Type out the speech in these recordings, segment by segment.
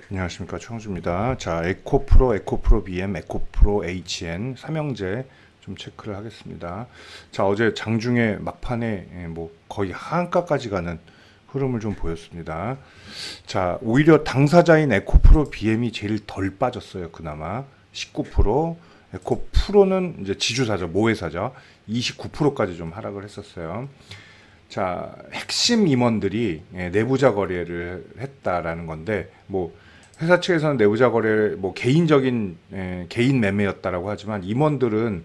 안녕하십니까, 최영주입니다. 자, 에코프로, 에코프로 BM, 에코프로 HN 삼형제 좀 체크를 하겠습니다. 자, 어제 장중에 막판에 뭐 거의 하한가까지 가는 흐름을 좀 보였습니다. 자, 오히려 당사자인 에코프로 BM이 제일 덜 빠졌어요. 그나마 19%, 에코프로는 이제 지주사죠, 모회사죠. 29%까지 좀 하락을 했었어요. 자, 핵심 임원들이 내부자 거래를 했다라는 건데, 뭐 회사 측에서는 내부자 거래 뭐 개인적인 개인 매매였다라고 하지만 임원들은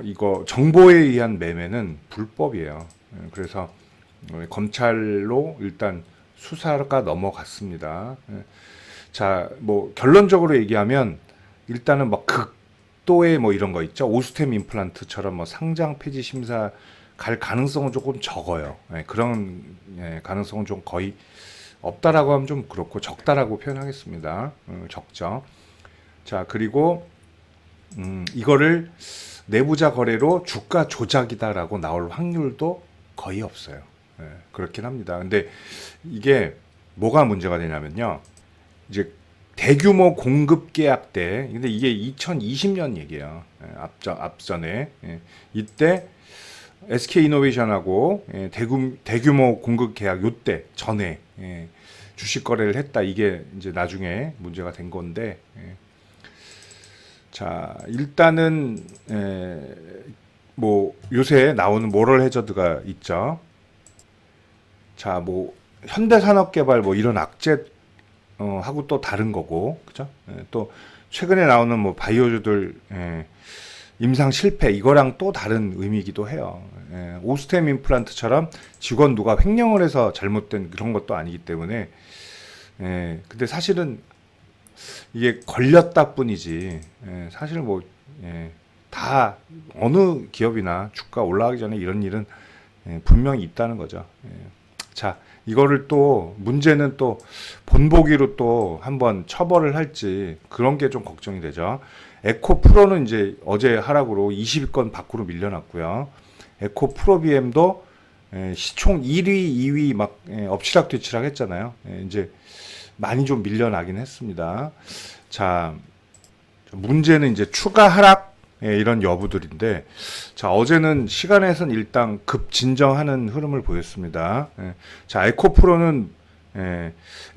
이거 정보에 의한 매매는 불법이에요. 그래서 검찰로 일단 수사가 넘어갔습니다. 자, 뭐 결론적으로 얘기하면 일단은 뭐 극도의 뭐 이런 거 있죠. 오스템 임플란트처럼 뭐 상장 폐지 심사 갈 가능성은 조금 적어요. 그런 가능성은 좀 거의 없다라고 하면 좀 그렇고 적다라고 표현하겠습니다. 적죠. 자, 그리고 이거를 내부자 거래로 주가 조작이다라고 나올 확률도 거의 없어요. 그렇긴 합니다. 근데 이게 뭐가 문제가 되냐면요. 이제 대규모 공급 계약 때, 근데 이게 2020년 얘기예요. 앞전에. 이때 SK이노베이션하고 대규모 공급 계약 요때 전에 주식 거래를 했다. 이게 이제 나중에 문제가 된 건데, 자, 일단은 뭐 요새 나오는 모럴 해저드가 있죠. 자, 뭐 현대산업개발 뭐 이런 악재 하고 또 다른 거고, 그죠? 또 최근에 나오는 뭐 바이오주들 임상 실패 이거랑 또 다른 의미이기도 해요. 오스템 임플란트처럼 직원 누가 횡령을 해서 잘못된 그런 것도 아니기 때문에 근데 사실은 이게 걸렸다 뿐이지 사실 뭐 다 어느 기업이나 주가 올라가기 전에 이런 일은 분명히 있다는 거죠. 자, 이거를 또 문제는 또 본보기로 또 한번 처벌을 할지 그런 게 좀 걱정이 되죠. 에코프로는 이제 어제 하락으로 20위권 밖으로 밀려났고요. 에코프로 BM도 시총 1위, 2위 막 엎치락뒤치락 했잖아요. 이제 많이 좀 밀려나긴 했습니다. 자, 문제는 이제 추가 하락 이런 여부들인데, 자, 어제는 시간에선 일단 급진정하는 흐름을 보였습니다. 자, 에코프로는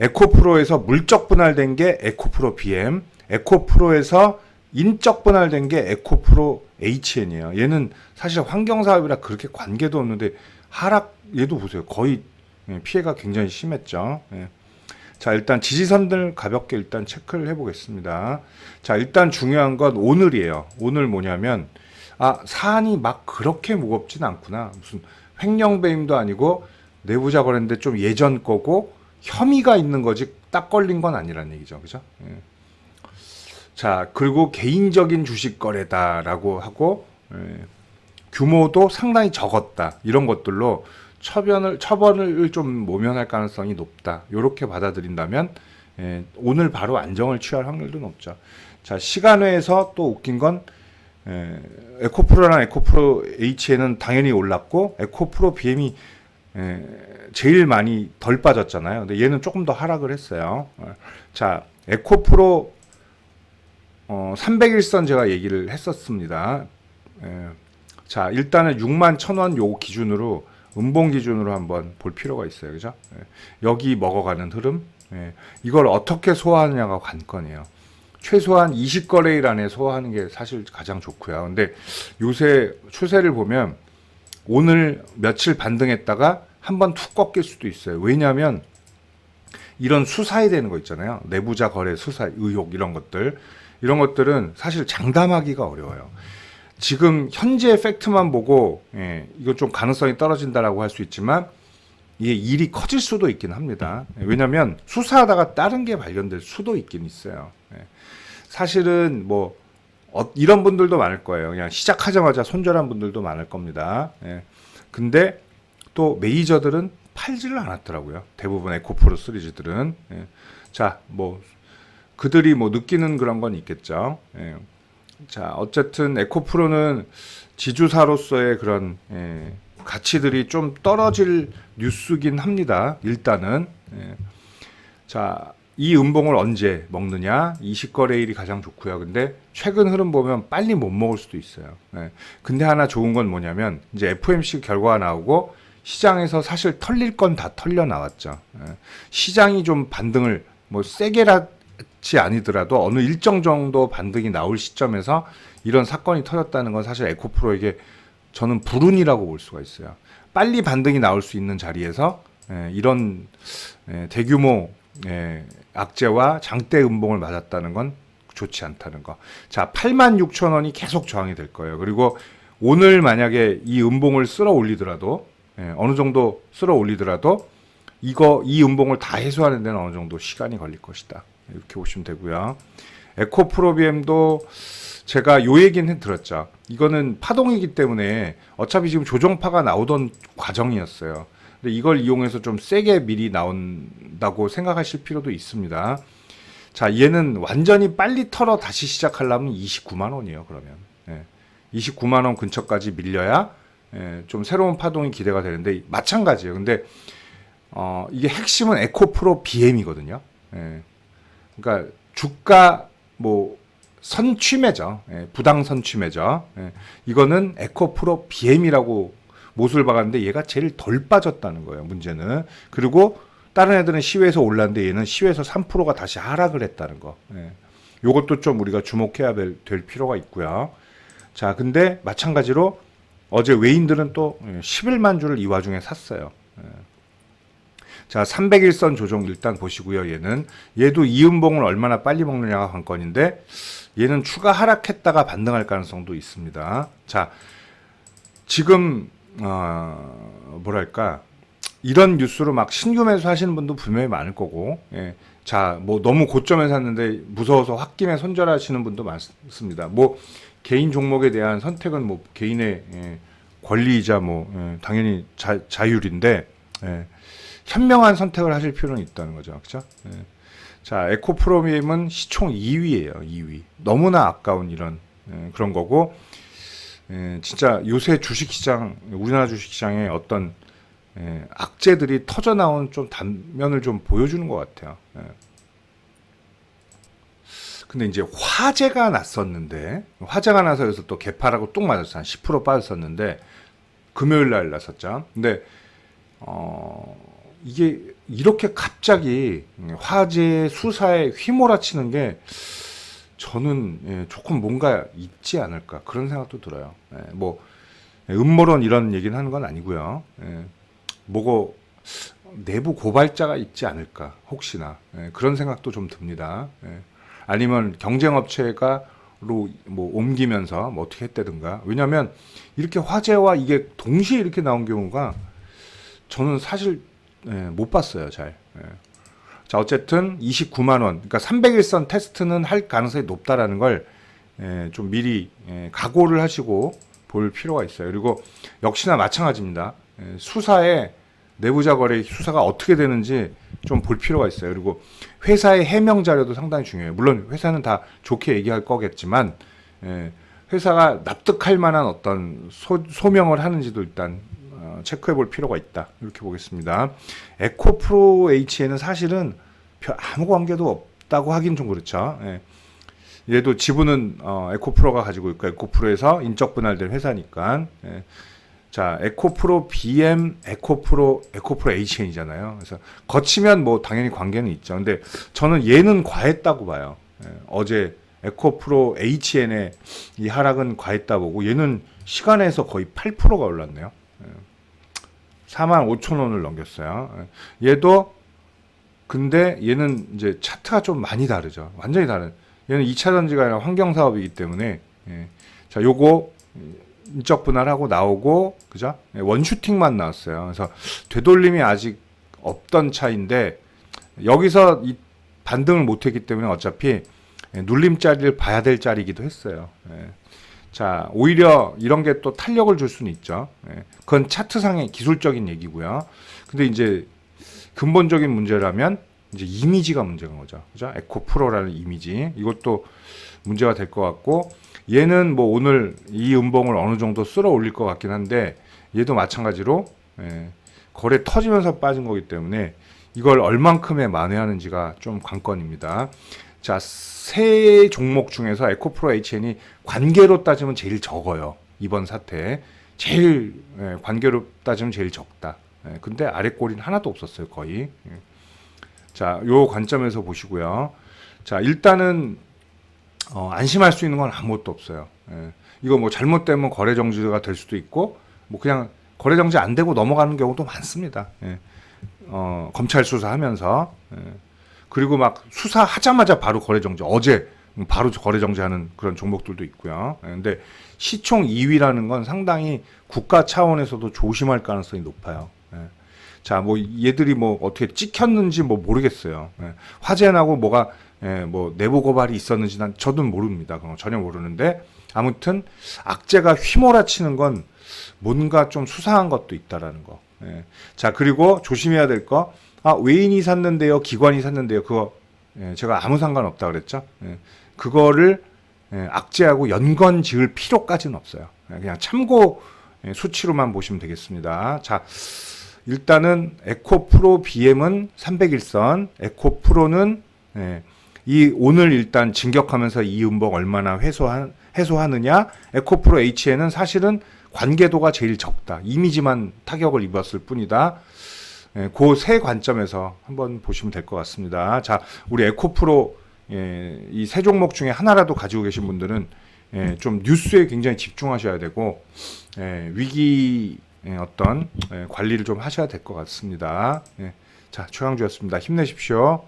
에코프로에서 물적 분할된 게 에코프로 BM, 에코프로에서 인적 분할된 게 에코프로 HN이에요. 얘는 사실 환경사업이라 그렇게 관계도 없는데 하락 얘도 보세요. 거의 피해가 굉장히 심했죠. 자, 일단 지지선들 가볍게 일단 체크를 해보겠습니다. 자, 일단 중요한 건 오늘이에요. 오늘 뭐냐면 사안이 막 그렇게 무겁진 않구나. 무슨 횡령배임도 아니고 내부자 거래인데 좀 예전 거고 혐의가 있는 거지 딱 걸린 건 아니란 얘기죠. 그죠? 자, 그리고 개인적인 주식 거래다라고 하고 규모도 상당히 적었다. 이런 것들로 처벌을 좀 모면할 가능성이 높다. 이렇게 받아들인다면 오늘 바로 안정을 취할 확률도 높죠. 자, 시간외에서 또 웃긴 건 에코프로랑 에코프로 H에는 당연히 올랐고 에코프로 BM이 제일 많이 덜 빠졌잖아요. 근데 얘는 조금 더 하락을 했어요. 자, 에코프로 300일선 제가 얘기를 했었습니다. 자, 일단은 61,000원 요 기준으로 음봉 기준으로 한번 볼 필요가 있어요. 그죠? 여기 먹어가는 흐름. 이걸 어떻게 소화하느냐가 관건이에요. 최소한 20거래일 안에 소화하는 게 사실 가장 좋고요. 근데 요새 추세를 보면 오늘 며칠 반등했다가 한번 툭 꺾일 수도 있어요. 왜냐하면 이런 수사해야 되는 거 있잖아요. 내부자 거래 수사 의혹 이런 것들은 사실 장담하기가 어려워요. 지금 현재 팩트만 보고 이거 좀 가능성이 떨어진다라고 할 수 있지만 이게 일이 커질 수도 있긴 합니다. 왜냐하면 수사하다가 다른 게 발견될 수도 있긴 있어요. 사실은 뭐 이런 분들도 많을 거예요. 그냥 시작하자마자 손절한 분들도 많을 겁니다. 근데 또 메이저들은 팔지를 않았더라고요. 대부분 에코프로 시리즈들은. 자, 뭐 그들이 뭐 느끼는 그런 건 있겠죠. 자, 어쨌든 에코프로는 지주사로서의 그런 가치들이 좀 떨어질 뉴스긴 합니다. 일단은 자, 이 음봉을 언제 먹느냐? 20거래일이 가장 좋고요. 근데 최근 흐름 보면 빨리 못 먹을 수도 있어요. 예. 근데 하나 좋은 건 뭐냐면 이제 FOMC 결과가 나오고 시장에서 사실 털릴 건 다 털려 나왔죠. 예. 시장이 좀 반등을 뭐 세게라지 아니더라도 어느 일정 정도 반등이 나올 시점에서 이런 사건이 터졌다는 건 사실 에코프로에게 저는 불운이라고 볼 수가 있어요. 빨리 반등이 나올 수 있는 자리에서 이런 대규모 악재와 장대 음봉을 맞았다는 건 좋지 않다는 거. 자, 86,000원이 계속 저항이 될 거예요. 그리고 오늘 만약에 이 음봉을 쓸어 올리더라도 어느 정도 쓸어 올리더라도 이 음봉을 다 해소하는 데는 어느 정도 시간이 걸릴 것이다. 이렇게 보시면 되고요. 에코프로비엠도 제가 요 얘기는 들었죠. 이거는 파동이기 때문에 어차피 지금 조정파가 나오던 과정이었어요. 근데 이걸 이용해서 좀 세게 미리 나온다고 생각하실 필요도 있습니다. 자, 얘는 완전히 빨리 털어 다시 시작하려면 29만 원이에요. 그러면 29만 원 근처까지 밀려야 좀 새로운 파동이 기대가 되는데 마찬가지예요. 근데 이게 핵심은 에코프로 BM이거든요. 그러니까 주가 뭐 선취매죠. 부당 선취매죠. 이거는 에코프로 BM이라고 못을 박았는데 얘가 제일 덜 빠졌다는 거예요. 문제는. 그리고 다른 애들은 시외에서 올랐는데 얘는 시외에서 3%가 다시 하락을 했다는 거. 요것도 좀 우리가 주목해야 될 필요가 있고요. 자, 근데 마찬가지로 어제 외인들은 또 11만 주를 이 와중에 샀어요. 자, 300일선 조정 일단 보시고요. 얘도 이음봉을 얼마나 빨리 먹느냐가 관건인데 얘는 추가 하락했다가 반등할 가능성도 있습니다. 자, 지금 뭐랄까 이런 뉴스로 막 신규 매수하시는 분도 분명히 많을 거고, 자, 뭐 너무 고점에 샀는데 무서워서 홧김에 손절하시는 분도 많습니다. 뭐 개인 종목에 대한 선택은 뭐 개인의 권리이자 뭐 당연히 자율인데 현명한 선택을 하실 필요는 있다는 거죠, 그렇죠? 자, 에코프로비엠은 시총 2위예요, 2위. 너무나 아까운 이런 그런 거고, 진짜 요새 주식시장, 우리나라 주식시장에 어떤 악재들이 터져 나온 좀 단면을 좀 보여주는 것 같아요. 근데 이제 화재가 났었는데, 화재가 나서 여기서 또 개파라고 뚝 맞았어. 한 10% 빠졌었는데, 금요일 날 났었죠. 근데, 이게 이렇게 갑자기 화재 수사에 휘몰아치는 게 저는 조금 뭔가 있지 않을까 그런 생각도 들어요. 뭐 음모론 이런 얘기는 하는 건 아니고요. 뭐고 내부 고발자가 있지 않을까 혹시나 그런 생각도 좀 듭니다. 아니면 경쟁업체가 뭐 옮기면서 뭐 어떻게 했다든가. 왜냐하면 이렇게 화재와 이게 동시에 이렇게 나온 경우가 저는 사실 못 봤어요, 잘. 자, 어쨌든 29만 원. 그러니까 300일선 테스트는 할 가능성이 높다라는 걸 좀 미리 각오를 하시고 볼 필요가 있어요. 그리고 역시나 마찬가지입니다. 수사에 내부자 거래 수사가 어떻게 되는지 좀 볼 필요가 있어요. 그리고 회사의 해명 자료도 상당히 중요해요. 물론 회사는 다 좋게 얘기할 거겠지만 회사가 납득할 만한 어떤 소명을 하는지도 일단 체크해 볼 필요가 있다. 이렇게 보겠습니다. 에코프로 H에는 사실은 아무 관계도 없다고 하긴 좀 그렇죠. 얘도 지분은 에코프로가 가지고 있고 에코프로에서 인적 분할된 회사니까. 자, 에코프로 BM, 에코프로 HN이잖아요. 그래서 거치면 뭐 당연히 관계는 있죠. 근데 저는 얘는 과했다고 봐요. 어제 에코프로 HN의 이 하락은 과했다 보고 얘는 시간에서 거의 8%가 올랐네요. 45,000원을 넘겼어요. 얘도 근데 얘는 이제 차트가 좀 많이 다르죠. 완전히 다른. 얘는 2차 전지가 아니라 환경 사업이기 때문에 자, 요거 인적 분할하고 나오고 그죠? 원슈팅만 나왔어요. 그래서 되돌림이 아직 없던 차인데 여기서 이 반등을 못 했기 때문에 어차피 눌림자리를 봐야 될 자리이기도 했어요. 자, 오히려 이런 게 또 탄력을 줄 수는 있죠. 그건 차트상의 기술적인 얘기고요. 근데 이제 근본적인 문제라면 이제 이미지가 문제인 거죠. 그죠? 에코프로라는 이미지. 이것도 문제가 될 것 같고, 얘는 뭐 오늘 이 음봉을 어느 정도 쓸어 올릴 것 같긴 한데, 얘도 마찬가지로 거래 터지면서 빠진 거기 때문에 이걸 얼만큼에 만회하는지가 좀 관건입니다. 자, 세 종목 중에서 에코프로 HN이 관계로 따지면 제일 적어요. 이번 사태에 제일 관계로 따지면 제일 적다. 근데 아래 꼬리는 하나도 없었어요, 거의. 자, 요 관점에서 보시고요. 자, 일단은 안심할 수 있는 건 아무것도 없어요. 이거 뭐 잘못되면 거래 정지가 될 수도 있고, 뭐 그냥 거래 정지 안 되고 넘어가는 경우도 많습니다. 검찰 수사하면서. 그리고 막 수사하자마자 바로 거래 정지, 어제 바로 거래 정지하는 그런 종목들도 있고요. 근데 시총 2위라는 건 상당히 국가 차원에서도 조심할 가능성이 높아요. 자, 뭐 얘들이 뭐 어떻게 찍혔는지 뭐 모르겠어요. 화재 나고 뭐가 뭐 내부 고발이 있었는지 난 저도 모릅니다. 그건 전혀 모르는데 아무튼 악재가 휘몰아치는 건 뭔가 좀 수상한 것도 있다라는 거. 자, 그리고 조심해야 될 거. 외인이 샀는데요, 기관이 샀는데요. 그거 제가 아무 상관없다 그랬죠. 그거를 악재하고 연관 지을 필요까지는 없어요. 그냥 참고 수치로만 보시면 되겠습니다. 자, 일단은 에코프로 BM은 301선, 에코프로는 이 오늘 일단 진격하면서 이 음봉 얼마나 해소하느냐. 에코프로 HN은 사실은 관계도가 제일 적다. 이미지만 타격을 입었을 뿐이다. 그 세 관점에서 한번 보시면 될 것 같습니다. 자, 우리 에코프로 이 세 종목 중에 하나라도 가지고 계신 분들은 좀 뉴스에 굉장히 집중하셔야 되고 위기 어떤 관리를 좀 하셔야 될 것 같습니다. 자, 최강주였습니다. 힘내십시오.